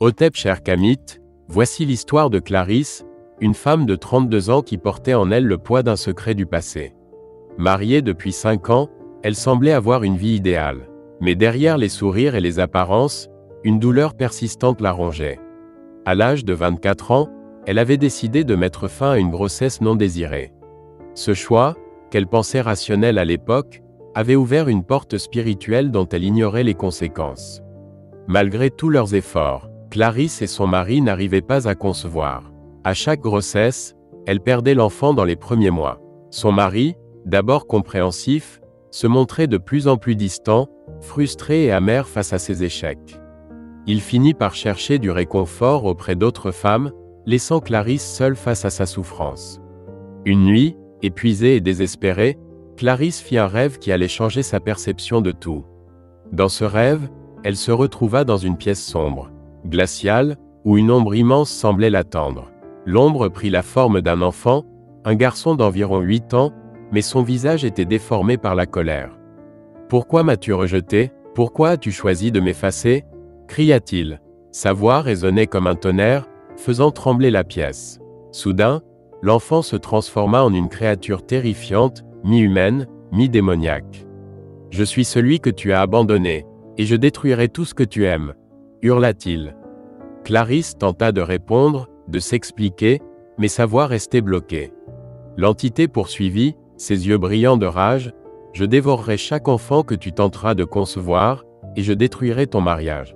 Hotep cher Kamit, voici l'histoire de Clarisse, une femme de 32 ans qui portait en elle le poids d'un secret du passé. Mariée depuis 5 ans, elle semblait avoir une vie idéale. Mais derrière les sourires et les apparences, une douleur persistante la rongeait. À l'âge de 24 ans, elle avait décidé de mettre fin à une grossesse non désirée. Ce choix, qu'elle pensait rationnel à l'époque, avait ouvert une porte spirituelle dont elle ignorait les conséquences. Malgré tous leurs efforts, Clarisse et son mari n'arrivaient pas à concevoir. À chaque grossesse, elle perdait l'enfant dans les premiers mois. Son mari, d'abord compréhensif, se montrait de plus en plus distant, frustré et amer face à ses échecs. Il finit par chercher du réconfort auprès d'autres femmes, laissant Clarisse seule face à sa souffrance. Une nuit, épuisée et désespérée, Clarisse fit un rêve qui allait changer sa perception de tout. Dans ce rêve, elle se retrouva dans une pièce sombre, glaciale, où une ombre immense semblait l'attendre. L'ombre prit la forme d'un enfant, un garçon d'environ 8 ans, mais son visage était déformé par la colère. « Pourquoi m'as-tu rejeté? Pourquoi as-tu choisi de m'effacer » cria-t-il. Sa voix résonnait comme un tonnerre, faisant trembler la pièce. Soudain, l'enfant se transforma en une créature terrifiante, mi-humaine, mi-démoniaque. « Je suis celui que tu as abandonné, et je détruirai tout ce que tu aimes » hurla-t-il. Clarisse tenta de répondre, de s'expliquer, mais sa voix restait bloquée. L'entité poursuivit, ses yeux brillants de rage, « Je dévorerai chaque enfant que tu tenteras de concevoir, et je détruirai ton mariage.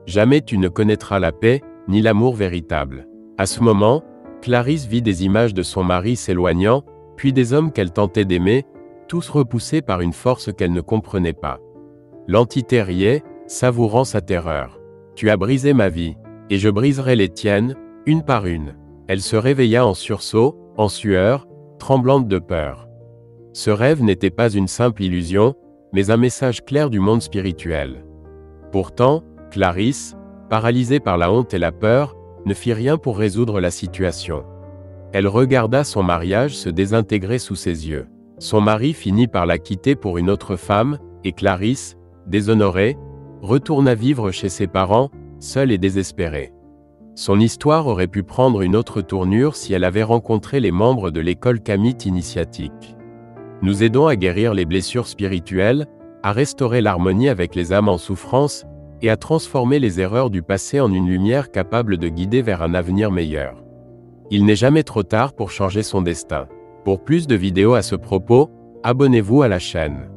Jamais tu ne connaîtras la paix, ni l'amour véritable. » À ce moment, Clarisse vit des images de son mari s'éloignant, puis des hommes qu'elle tentait d'aimer, tous repoussés par une force qu'elle ne comprenait pas. L'entité riait, savourant sa terreur. « Tu as brisé ma vie, et je briserai les tiennes, une par une. » Elle se réveilla en sursaut, en sueur, tremblante de peur. Ce rêve n'était pas une simple illusion, mais un message clair du monde spirituel. Pourtant, Clarisse, paralysée par la honte et la peur, ne fit rien pour résoudre la situation. Elle regarda son mariage se désintégrer sous ses yeux. Son mari finit par la quitter pour une autre femme, et Clarisse, déshonorée, retourna vivre chez ses parents, seule et désespérée. Son histoire aurait pu prendre une autre tournure si elle avait rencontré les membres de l'école Kamit initiatique. Nous aidons à guérir les blessures spirituelles, à restaurer l'harmonie avec les âmes en souffrance, et à transformer les erreurs du passé en une lumière capable de guider vers un avenir meilleur. Il n'est jamais trop tard pour changer son destin. Pour plus de vidéos à ce propos, abonnez-vous à la chaîne.